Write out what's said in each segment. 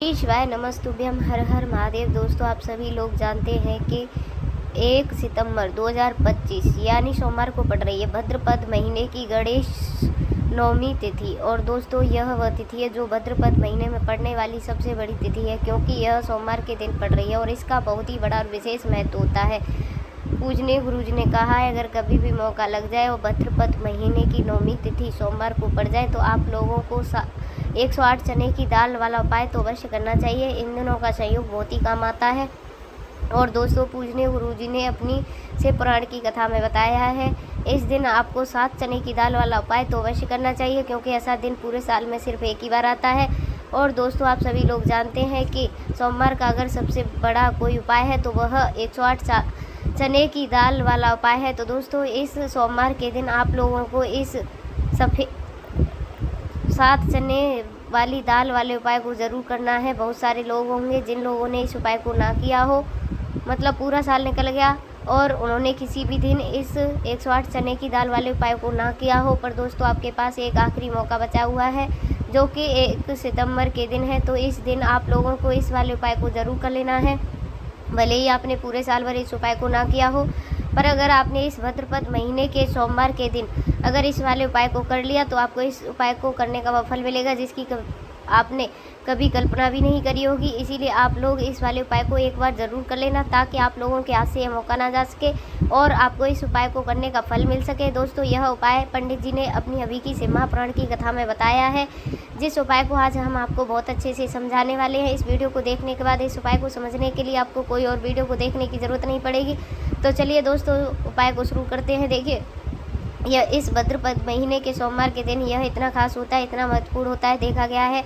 श्री शिवाय नमस्तुभ्यम हर हर महादेव। दोस्तों, आप सभी लोग जानते हैं कि 1 सितंबर 2025 यानी सोमवार को पड़ रही है भाद्रपद महीने की गणेश नवमी तिथि। और दोस्तों, यह वह तिथि है जो भाद्रपद महीने में पड़ने वाली सबसे बड़ी तिथि है, क्योंकि यह सोमवार के दिन पड़ रही है और इसका बहुत ही बड़ा और विशेष महत्व होता है। पूजने गुरुजी ने कहा है, अगर कभी भी मौका लग जाए और भाद्रपद महीने की नौवीं तिथि सोमवार को पड़ जाए तो आप लोगों को 108 चने की दाल वाला उपाय तो अवश्य करना चाहिए। इन दिनों का संयोग बहुत ही काम आता है। और दोस्तों, पूजने गुरुजी ने अपनी शिव पुराण की कथा में बताया है, इस दिन आपको 7 चने की दाल वाला उपाय तो अवश्य करना चाहिए, क्योंकि ऐसा दिन पूरे साल में सिर्फ एक ही बार आता है। और दोस्तों, आप सभी लोग जानते हैं कि सोमवार का अगर सबसे बड़ा कोई उपाय है तो वह 108 चने की दाल वाला उपाय है। तो दोस्तों, इस सोमवार के दिन आप लोगों को इस 7 चने वाली दाल वाले उपाय को ज़रूर करना है। बहुत सारे लोग होंगे जिन लोगों ने इस उपाय को ना किया हो, मतलब पूरा साल निकल गया और उन्होंने किसी भी दिन इस 108 चने की दाल वाले उपाय को ना किया हो। पर दोस्तों, आपके पास एक आखिरी मौका बचा हुआ है, जो कि 1 सितंबर के दिन है। तो इस दिन आप लोगों को इस वाले उपाय को ज़रूर कर लेना है, भले ही आपने पूरे साल भर इस उपाय को ना किया हो। पर अगर आपने इस भाद्रपद महीने के सोमवार के दिन अगर इस वाले उपाय को कर लिया तो आपको इस उपाय को करने का वह फल मिलेगा जिसकी आपने कभी कल्पना भी नहीं करी होगी। इसीलिए आप लोग इस वाले उपाय को एक बार ज़रूर कर लेना, ताकि आप लोगों के हाथ से यह मौका ना जा सके और आपको इस उपाय को करने का फल मिल सके। दोस्तों, यह उपाय पंडित जी ने अपनी अभी की शिव महापुराण की कथा में बताया है, जिस उपाय को आज हम आपको बहुत अच्छे से समझाने वाले हैं। इस वीडियो को देखने के बाद इस उपाय को समझने के लिए आपको कोई और वीडियो को देखने की ज़रूरत नहीं पड़ेगी। तो चलिए दोस्तों, उपाय को शुरू करते हैं। देखिए, यह इस भाद्रपद महीने के सोमवार के दिन यह इतना खास होता है, इतना महत्वपूर्ण होता है। देखा गया है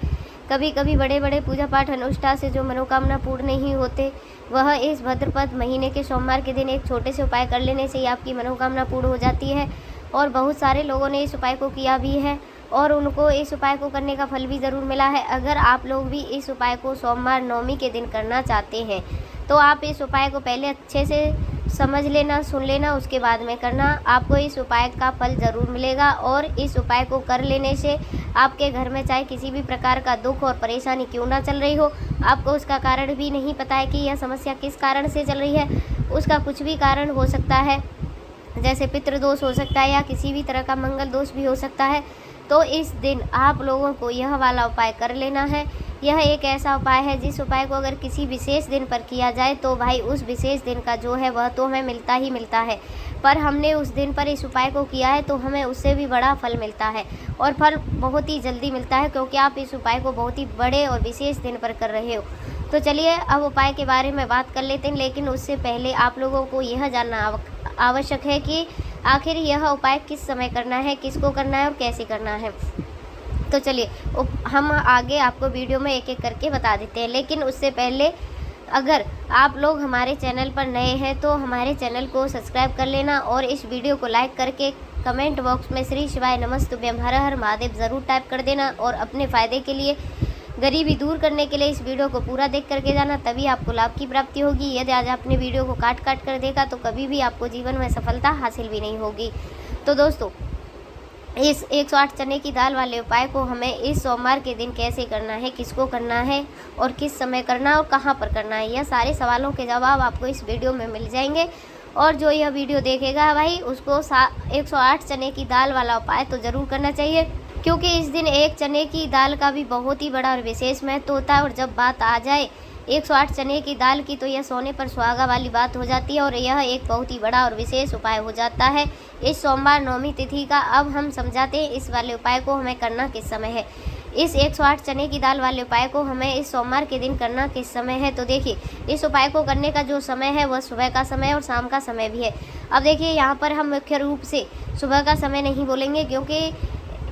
कभी कभी बड़े बड़े पूजा पाठ अनुष्ठान से जो मनोकामना पूर्ण नहीं होते, वह इस भाद्रपद महीने के सोमवार के दिन एक छोटे से उपाय कर लेने से ही आपकी मनोकामना पूर्ण हो जाती है। और बहुत सारे लोगों ने इस उपाय को किया भी है और उनको इस उपाय को करने का फल भी ज़रूर मिला है। अगर आप लोग भी इस उपाय को सोमवार नवमी के दिन करना चाहते हैं तो आप इस उपाय को पहले अच्छे से समझ लेना, सुन लेना, उसके बाद में करना। आपको इस उपाय का फल ज़रूर मिलेगा और इस उपाय को कर लेने से आपके घर में चाहे किसी भी प्रकार का दुख और परेशानी क्यों ना चल रही हो, आपको उसका कारण भी नहीं पता है कि यह समस्या किस कारण से चल रही है, उसका कुछ भी कारण हो सकता है, जैसे पितृदोष हो सकता है या किसी भी तरह का मंगल दोष भी हो सकता है। तो इस दिन आप लोगों को यह वाला उपाय कर लेना है। यह एक ऐसा उपाय है जिस उपाय को अगर किसी विशेष दिन पर किया जाए तो भाई उस विशेष दिन का जो है वह तो हमें मिलता ही मिलता है। पर हमने उस दिन पर इस उपाय को किया है तो हमें उससे भी बड़ा फल मिलता है, और फल बहुत ही जल्दी मिलता है, क्योंकि आप इस उपाय को बहुत ही बड़े और विशेष दिन पर कर रहे हो। तो चलिए अब उपाय के बारे में बात कर लेते हैं, लेकिन उससे पहले आप लोगों को यह जानना आवश्यक है कि आखिर यह उपाय किस समय करना है, किसको करना है और कैसे करना है। तो चलिए हम आगे आपको वीडियो में एक एक करके बता देते हैं। लेकिन उससे पहले अगर आप लोग हमारे चैनल पर नए हैं तो हमारे चैनल को सब्सक्राइब कर लेना और इस वीडियो को लाइक करके कमेंट बॉक्स में श्री शिवाय नमस्तुभ्यम हर हर महादेव ज़रूर टाइप कर देना। और अपने फ़ायदे के लिए, गरीबी दूर करने के लिए इस वीडियो को पूरा देख करके जाना, तभी आपको लाभ की प्राप्ति होगी। यदि आज आपने वीडियो को काट काट कर देखा तो कभी भी आपको जीवन में सफलता हासिल भी नहीं होगी। तो दोस्तों, इस 108 चने की दाल वाले उपाय को हमें इस सोमवार के दिन कैसे करना है, किसको करना है और किस समय करना है और कहाँ पर करना है, यह सारे सवालों के जवाब आपको इस वीडियो में मिल जाएंगे। और जो यह वीडियो देखेगा भाई उसको 108 चने की दाल वाला उपाय तो ज़रूर करना चाहिए, क्योंकि इस दिन एक चने की दाल का भी बहुत ही बड़ा और विशेष महत्व होता है। और जब बात आ जाए 108 चने की दाल की तो यह सोने पर सुहागा वाली बात हो जाती है और यह एक बहुत ही बड़ा और विशेष उपाय हो जाता है इस सोमवार नवमी तिथि का। अब हम समझाते हैं इस वाले उपाय को हमें करना किस समय है। इस 108 चने की दाल वाले उपाय को हमें इस सोमवार के दिन करना किस समय है। तो देखिए, इस उपाय को करने का जो समय है वह सुबह का समय और शाम का समय भी है। अब देखिए, यहाँ पर हम मुख्य रूप से सुबह का समय नहीं बोलेंगे, क्योंकि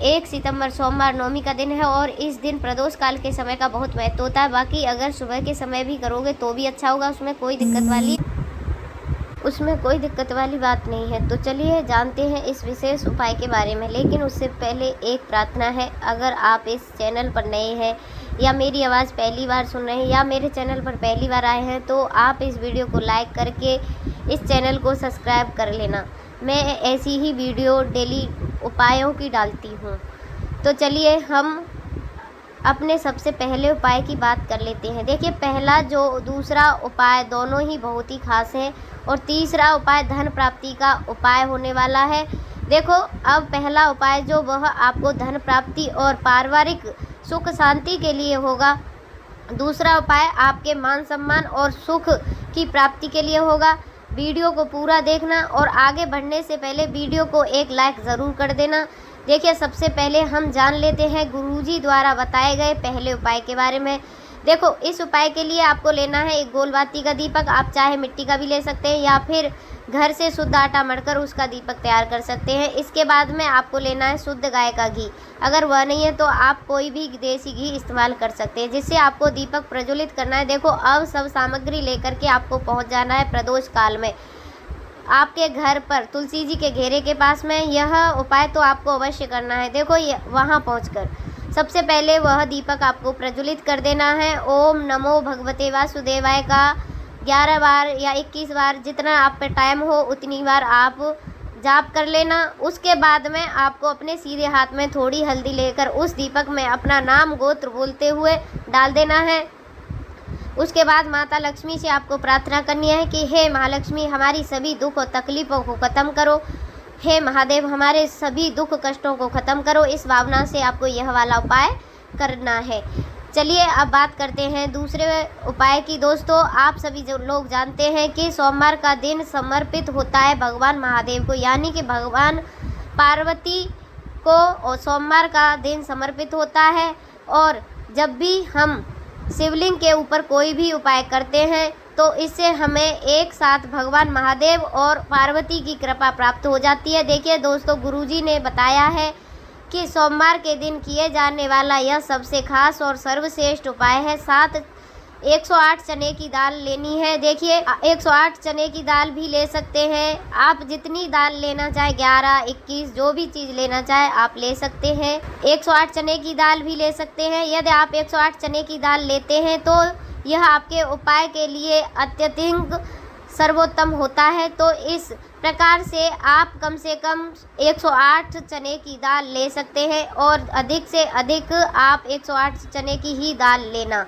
1 सितंबर सोमवार नवमी का दिन है और इस दिन प्रदोष काल के समय का बहुत महत्व होता है। बाकी अगर सुबह के समय भी करोगे तो भी अच्छा होगा, उसमें कोई दिक्कत वाली बात नहीं है। तो चलिए जानते हैं इस विशेष उपाय के बारे में। लेकिन उससे पहले एक प्रार्थना है, अगर आप इस चैनल पर नए हैं या मेरी आवाज़ पहली बार सुन रहे हैं या मेरे चैनल पर पहली बार आए हैं तो आप इस वीडियो को लाइक करके इस चैनल को सब्सक्राइब कर लेना। मैं ऐसी ही वीडियो डेली उपायों की डालती हूँ। तो चलिए हम अपने सबसे पहले उपाय की बात कर लेते हैं। देखिए, पहला जो दूसरा उपाय दोनों ही बहुत ही खास हैं और तीसरा उपाय धन प्राप्ति का उपाय होने वाला है। देखो, अब पहला उपाय जो वह आपको धन प्राप्ति और पारिवारिक सुख शांति के लिए होगा। दूसरा उपाय आपके मान सम्मान और सुख की प्राप्ति के लिए होगा। वीडियो को पूरा देखना और आगे बढ़ने से पहले वीडियो को एक लाइक ज़रूर कर देना। देखिए, सबसे पहले हम जान लेते हैं गुरुजी द्वारा बताए गए पहले उपाय के बारे में। देखो, इस उपाय के लिए आपको लेना है एक गोलबाती का दीपक। आप चाहे मिट्टी का भी ले सकते हैं या फिर घर से शुद्ध आटा मढ़कर उसका दीपक तैयार कर सकते हैं। इसके बाद में आपको लेना है शुद्ध गाय का घी। अगर वह नहीं है तो आप कोई भी देसी घी इस्तेमाल कर सकते हैं, जिससे आपको दीपक प्रज्वलित करना है। देखो, अब सब सामग्री लेकर के आपको पहुंच जाना है प्रदोष काल में आपके घर पर तुलसी जी के घेरे के पास में। यह उपाय तो आपको अवश्य करना है। देखो, वहाँ पहुंचकर सबसे पहले वह दीपक आपको प्रज्वलित कर देना है। ओम नमो भगवते वासुदेवाय का 11 बार या 21 बार, जितना आप पे टाइम हो उतनी बार आप जाप कर लेना। उसके बाद में आपको अपने सीधे हाथ में थोड़ी हल्दी लेकर उस दीपक में अपना नाम गोत्र बोलते हुए डाल देना है। उसके बाद माता लक्ष्मी से आपको प्रार्थना करनी है कि हे महालक्ष्मी, हमारी सभी दुख और तकलीफ़ों को ख़त्म करो। हे महादेव, हमारे सभी दुख कष्टों को ख़त्म करो। इस भावना से आपको यह वाला उपाय करना है। चलिए, अब बात करते हैं दूसरे उपाय की। दोस्तों, आप सभी जो लोग जानते हैं कि सोमवार का दिन समर्पित होता है भगवान महादेव को, यानी कि भगवान पार्वती को और सोमवार का दिन समर्पित होता है। और जब भी हम शिवलिंग के ऊपर कोई भी उपाय करते हैं तो इससे हमें एक साथ भगवान महादेव और पार्वती की कृपा प्राप्त हो जाती है। देखिए दोस्तों, गुरुजी ने बताया है कि सोमवार के दिन किए जाने वाला यह सबसे खास और सर्वश्रेष्ठ उपाय है। साथ 108 चने की दाल लेनी है। देखिए, 108 चने की दाल भी ले सकते हैं आप, जितनी दाल लेना चाहे 11, 21 जो भी चीज़ लेना चाहे आप ले सकते हैं। 108 चने की दाल भी ले सकते हैं। यदि आप 108 चने की दाल लेते हैं तो यह आपके उपाय के लिए अत्यधिक सर्वोत्तम होता है। तो इस प्रकार से आप कम से कम 108 चने की दाल ले सकते हैं और अधिक से अधिक आप 108 चने की ही दाल लेना।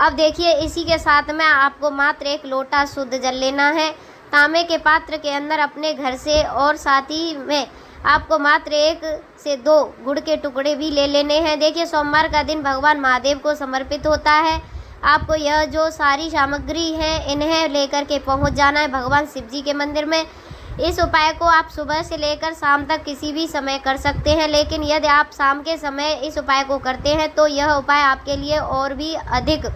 अब देखिए, इसी के साथ में आपको मात्र 1 लोटा शुद्ध जल लेना है तांबे के पात्र के अंदर अपने घर से, और साथ ही में आपको मात्र 1 से 2 गुड़ के टुकड़े भी ले लेने हैं। देखिए, सोमवार का दिन भगवान महादेव को समर्पित होता है। आपको यह जो सारी सामग्री है इन्हें लेकर के पहुंच जाना है भगवान शिव जी के मंदिर में। इस उपाय को आप सुबह से लेकर शाम तक किसी भी समय कर सकते हैं, लेकिन यदि आप शाम के समय इस उपाय को करते हैं तो यह उपाय आपके लिए और भी अधिक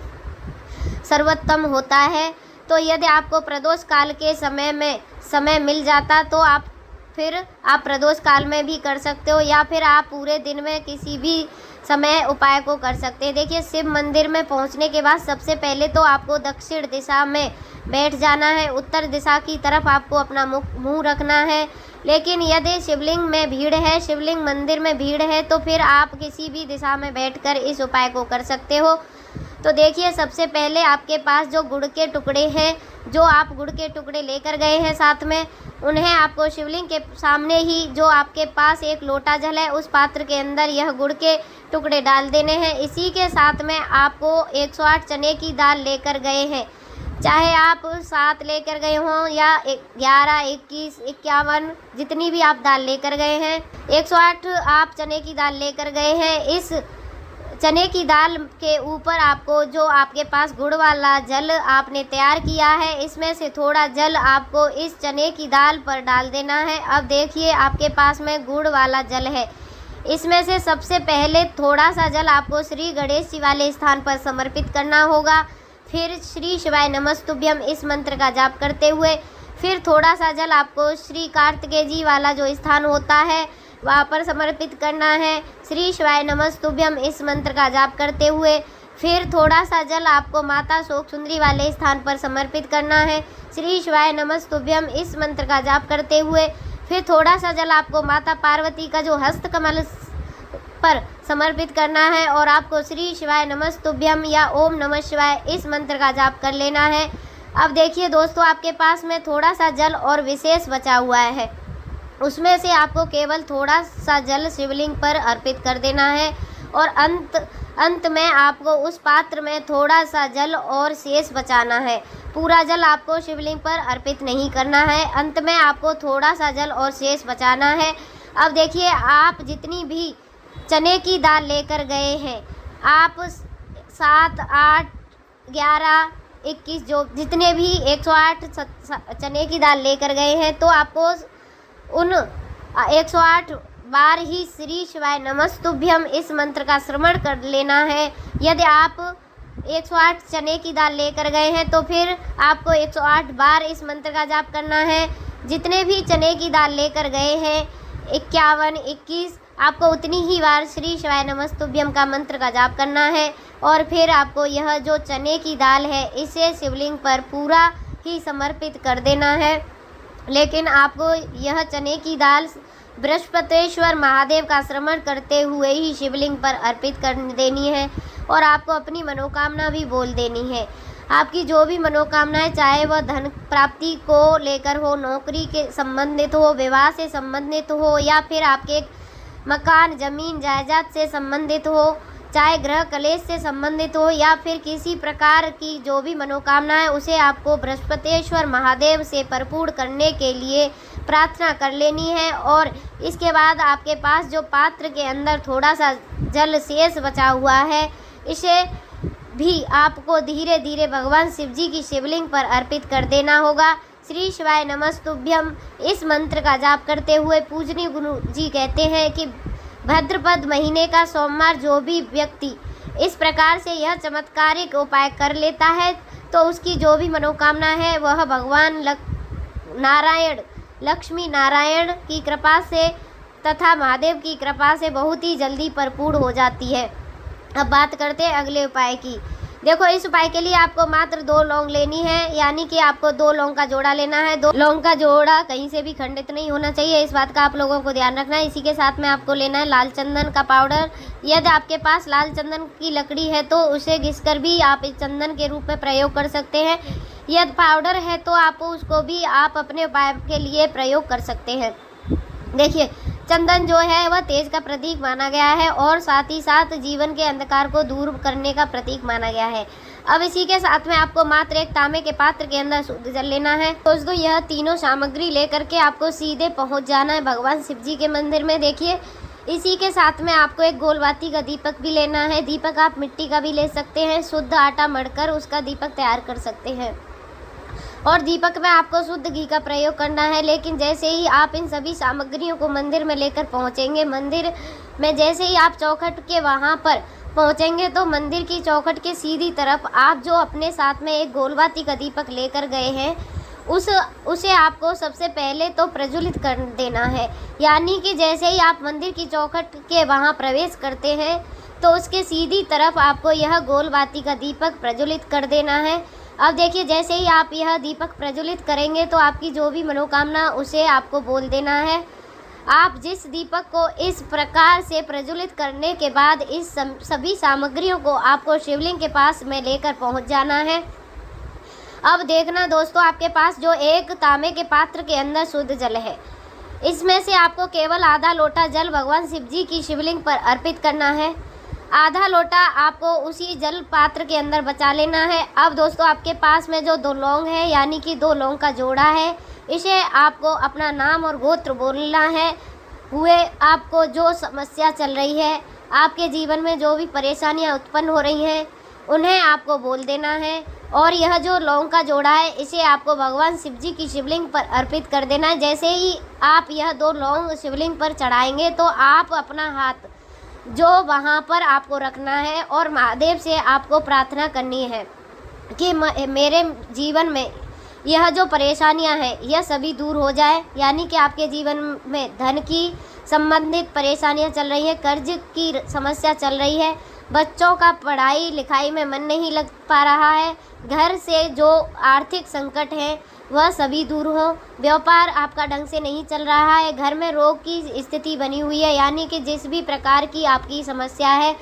सर्वोत्तम होता है। तो यदि आपको प्रदोष काल के समय मिल जाता तो आप प्रदोष काल में भी कर सकते हो, या फिर आप पूरे दिन में किसी भी समय उपाय को कर सकते हैं। देखिए, शिव मंदिर में पहुंचने के बाद सबसे पहले तो आपको दक्षिण दिशा में बैठ जाना है। उत्तर दिशा की तरफ आपको अपना मुंह रखना है। लेकिन यदि शिवलिंग में भीड़ है, शिवलिंग मंदिर में भीड़ है, तो फिर आप किसी भी दिशा में बैठकर इस उपाय को कर सकते हो। तो देखिए, सबसे पहले आपके पास जो गुड़ के टुकड़े हैं, जो आप गुड़ के टुकड़े लेकर गए हैं साथ में, उन्हें आपको शिवलिंग के सामने ही जो आपके पास 1 लोटा जल है उस पात्र के अंदर यह गुड़ के टुकड़े डाल देने हैं। इसी के साथ में आपको 108 चने की दाल लेकर गए हैं, चाहे आप 7 लेकर गए हों या 11, 21, 51 जितनी भी आप दाल लेकर गए हैं, 108 आप चने की दाल लेकर गए हैं। इस चने की दाल के ऊपर आपको जो आपके पास गुड़ वाला जल आपने तैयार किया है, इसमें से थोड़ा जल आपको इस चने की दाल पर डाल देना है। अब देखिए, आपके पास में गुड़ वाला जल है, इसमें से सबसे पहले थोड़ा सा जल आपको श्री गणेश जी वाले स्थान पर समर्पित करना होगा। फिर श्री शिवाय नमस्तुभ्यम इस मंत्र का जाप करते हुए फिर थोड़ा सा जल आपको श्री कार्तिकेय जी वाला जो स्थान होता है वहाँ पर समर्पित करना है। श्री शिवाय नमस्तुभ्यम इस मंत्र का जाप करते हुए फिर थोड़ा सा जल आपको माता शोक सुंदरी वाले स्थान पर समर्पित करना है। श्री शिवाय नमस्तुभ्यम इस मंत्र का जाप करते हुए फिर थोड़ा सा जल आपको माता पार्वती का जो हस्त कमल पर समर्पित करना है और आपको श्री शिवाय नमस्तुभ्यम या ओम नमः शिवाय इस मंत्र का जाप कर लेना है। अब देखिए दोस्तों, आपके पास में थोड़ा सा जल और विशेष बचा हुआ है, उसमें से आपको केवल थोड़ा सा जल शिवलिंग पर अर्पित कर देना है और अंत में आपको उस पात्र में थोड़ा सा जल और शेष बचाना है। पूरा जल आपको शिवलिंग पर अर्पित नहीं करना है, अंत में आपको थोड़ा सा जल और शेष बचाना है। अब देखिए, आप जितनी भी चने की दाल लेकर गए हैं, आप 7, 8, 11, 21 जो जितने भी 108 चने की दाल लेकर गए हैं, तो आपको उन 108 बार ही श्री शिवाय नमस्तुभ्यम इस मंत्र का श्रवण कर लेना है। यदि आप 108 चने की दाल लेकर गए हैं तो फिर आपको 108 बार इस मंत्र का जाप करना है। जितने भी चने की दाल लेकर गए हैं 51, 21, आपको उतनी ही बार श्री शिवाय नमस्तुभ्यम का मंत्र का जाप करना है। और फिर आपको यह जो चने की दाल है इसे शिवलिंग पर पूरा ही समर्पित कर देना है। लेकिन आपको यह चने की दाल बृहस्पतेश्वर महादेव का श्रवण करते हुए ही शिवलिंग पर अर्पित कर देनी है। और आपको अपनी मनोकामना भी बोल देनी है। आपकी जो भी मनोकामनाएं, चाहे वह धन प्राप्ति को लेकर हो, नौकरी के संबंधित हो, विवाह से संबंधित हो, या फिर आपके मकान, जमीन, जायदाद से संबंधित हो, चाहे गृह कलेश से संबंधित हो, या फिर किसी प्रकार की जो भी मनोकामना है उसे आपको बृहस्पतेश्वर महादेव से परिपूर्ण करने के लिए प्रार्थना कर लेनी है। और इसके बाद आपके पास जो पात्र के अंदर थोड़ा सा जल शेष बचा हुआ है, इसे भी आपको धीरे धीरे भगवान शिव जी की शिवलिंग पर अर्पित कर देना होगा। श्री शिवाय नमस्तुभ्यम इस मंत्र का जाप करते हुए पूजनीय गुरु जी कहते हैं कि भाद्रपद महीने का सोमवार जो भी व्यक्ति इस प्रकार से यह चमत्कारिक उपाय कर लेता है, तो उसकी जो भी मनोकामना है वह भगवान लक्ष्मी नारायण की कृपा से तथा महादेव की कृपा से बहुत ही जल्दी परिपूर्ण हो जाती है। अब बात करते हैं अगले उपाय की। देखो, इस उपाय के लिए आपको मात्र 2 लौंग लेनी है, यानी कि आपको 2 लौंग का जोड़ा लेना है। 2 लौंग का जोड़ा कहीं से भी खंडित नहीं होना चाहिए, इस बात का आप लोगों को ध्यान रखना है। इसी के साथ में आपको लेना है लाल चंदन का पाउडर। यदि आपके पास लाल चंदन की लकड़ी है तो उसे घिसकर भी आप इस चंदन के रूप में प्रयोग कर सकते हैं। यदि पाउडर है तो आप उसको भी आप अपने उपाय के लिए प्रयोग कर सकते हैं। देखिए, चंदन जो है वह तेज का प्रतीक माना गया है और साथ ही साथ जीवन के अंधकार को दूर करने का प्रतीक माना गया है। अब इसी के साथ में आपको मात्र एक तांबे के पात्र के अंदर शुद्ध जल लेना है। दोस्तों, यह तीनों सामग्री लेकर के आपको सीधे पहुंच जाना है भगवान शिव जी के मंदिर में। देखिए, इसी के साथ में आपको एक गोलबाती का दीपक भी लेना है। दीपक आप मिट्टी का भी ले सकते हैं, शुद्ध आटा मढ़कर उसका दीपक तैयार कर सकते हैं। और दीपक में आपको शुद्ध घी का प्रयोग करना है। लेकिन जैसे ही आप इन सभी सामग्रियों को मंदिर में लेकर पहुंचेंगे, मंदिर में जैसे ही आप चौखट के वहां पर पहुंचेंगे, तो मंदिर की चौखट के सीधी तरफ आप जो अपने साथ में एक गोलबाती का दीपक लेकर गए हैं उसे आपको सबसे पहले तो प्रज्वलित कर देना है। यानी कि जैसे ही आप मंदिर की चौखट के वहां प्रवेश करते हैं तो उसके सीधी तरफ आपको यह गोलबाती का दीपक प्रज्वलित कर देना है। अब देखिए, जैसे ही आप यह दीपक प्रज्वलित करेंगे तो आपकी जो भी मनोकामना उसे आपको बोल देना है। आप जिस दीपक को इस प्रकार से प्रज्वलित करने के बाद इस सभी सामग्रियों को आपको शिवलिंग के पास में लेकर पहुंच जाना है। अब देखना दोस्तों, आपके पास जो एक तांबे के पात्र के अंदर शुद्ध जल है, इसमें से आपको केवल आधा लोटा जल भगवान शिव जी की शिवलिंग पर अर्पित करना है। आधा लोटा आपको उसी जल पात्र के अंदर बचा लेना है। अब दोस्तों, आपके पास में जो 2 लौंग है, यानी कि 2 लौंग का जोड़ा है, इसे आपको अपना नाम और गोत्र बोलना है। हुए आपको जो समस्या चल रही है, आपके जीवन में जो भी परेशानियां उत्पन्न हो रही हैं, उन्हें आपको बोल देना है। और यह जो लौंग का जोड़ा है, इसे आपको भगवान शिव जी की शिवलिंग पर अर्पित कर देना है। जैसे ही आप यह 2 लौंग शिवलिंग पर चढ़ाएंगे तो आप अपना हाथ जो वहाँ पर आपको रखना है और महादेव से आपको प्रार्थना करनी है कि मेरे जीवन में यह जो परेशानियां हैं यह सभी दूर हो जाए। यानी कि आपके जीवन में धन की संबंधित परेशानियां चल रही हैं, कर्ज की समस्या चल रही है, बच्चों का पढ़ाई लिखाई में मन नहीं लग पा रहा है, घर से जो आर्थिक संकट है वह सभी दूर हो, व्यापार आपका ढंग से नहीं चल रहा है, घर में रोग की स्थिति बनी हुई है, यानी कि जिस भी प्रकार की आपकी समस्या है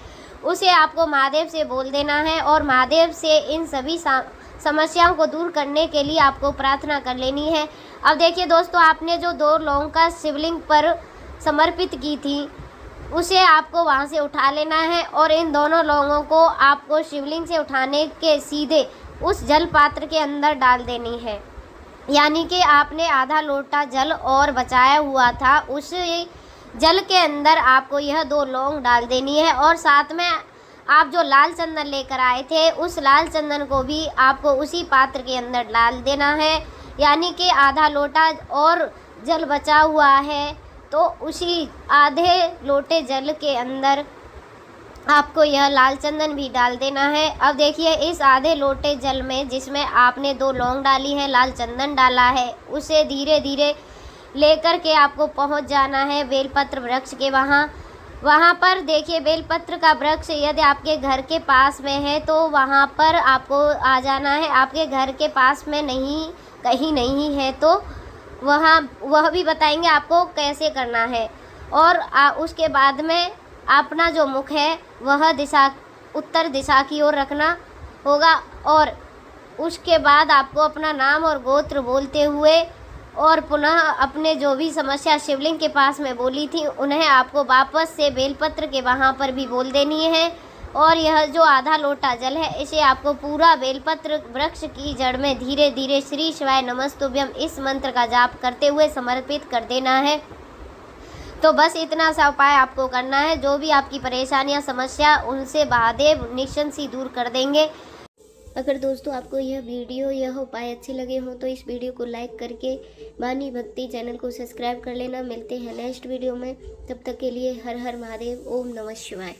उसे आपको महादेव से बोल देना है और महादेव से इन सभी समस्याओं को दूर करने के लिए आपको प्रार्थना कर लेनी है। अब देखिए दोस्तों, आपने जो 2 लौंग का शिवलिंग पर समर्पित की थी, उसे आपको वहाँ से उठा लेना है और इन दोनों लोगों को आपको शिवलिंग से उठाने के सीधे उस जल पात्र के अंदर डाल देनी है। यानी कि आपने आधा लोटा जल और बचाया हुआ था, उस जल के अंदर आपको यह 2 लौंग डाल देनी है और साथ में आप जो लाल चंदन लेकर आए थे उस लाल चंदन को भी आपको उसी पात्र के अंदर डाल देना है। यानी कि आधा लोटा और जल बचा हुआ है तो उसी आधे लोटे जल के अंदर आपको यह लाल चंदन भी डाल देना है। अब देखिए इस आधे लोटे जल में जिसमें आपने 2 लौंग डाली है, लाल चंदन डाला है, उसे धीरे धीरे लेकर के आपको पहुंच जाना है बेलपत्र वृक्ष के वहाँ पर देखिए बेलपत्र का वृक्ष यदि आपके घर के पास में है तो वहाँ पर आपको आ जाना है। आपके घर के पास में नहीं, कहीं नहीं है तो वह भी बताएंगे आपको कैसे करना है। और उसके बाद में अपना जो मुख है वह उत्तर दिशा की ओर रखना होगा और उसके बाद आपको अपना नाम और गोत्र बोलते हुए और पुनः अपने जो भी समस्या शिवलिंग के पास में बोली थी उन्हें आपको वापस से बेलपत्र के वहाँ पर भी बोल देनी है। और यह जो आधा लोटा जल है इसे आपको पूरा बेलपत्र वृक्ष की जड़ में धीरे धीरे श्री शिवाय नमस्तुभ्यं इस मंत्र का जाप करते हुए समर्पित कर देना है। तो बस इतना सा उपाय आपको करना है। जो भी आपकी परेशानियां समस्या उनसे महादेव निश्चिंत सी दूर कर देंगे। अगर दोस्तों आपको यह वीडियो यह उपाय अच्छे लगे हों तो इस वीडियो को लाइक करके वाणी भक्ति चैनल को सब्सक्राइब कर लेना। मिलते हैं नेक्स्ट वीडियो में, तब तक के लिए हर हर महादेव, ओम नमः शिवाय।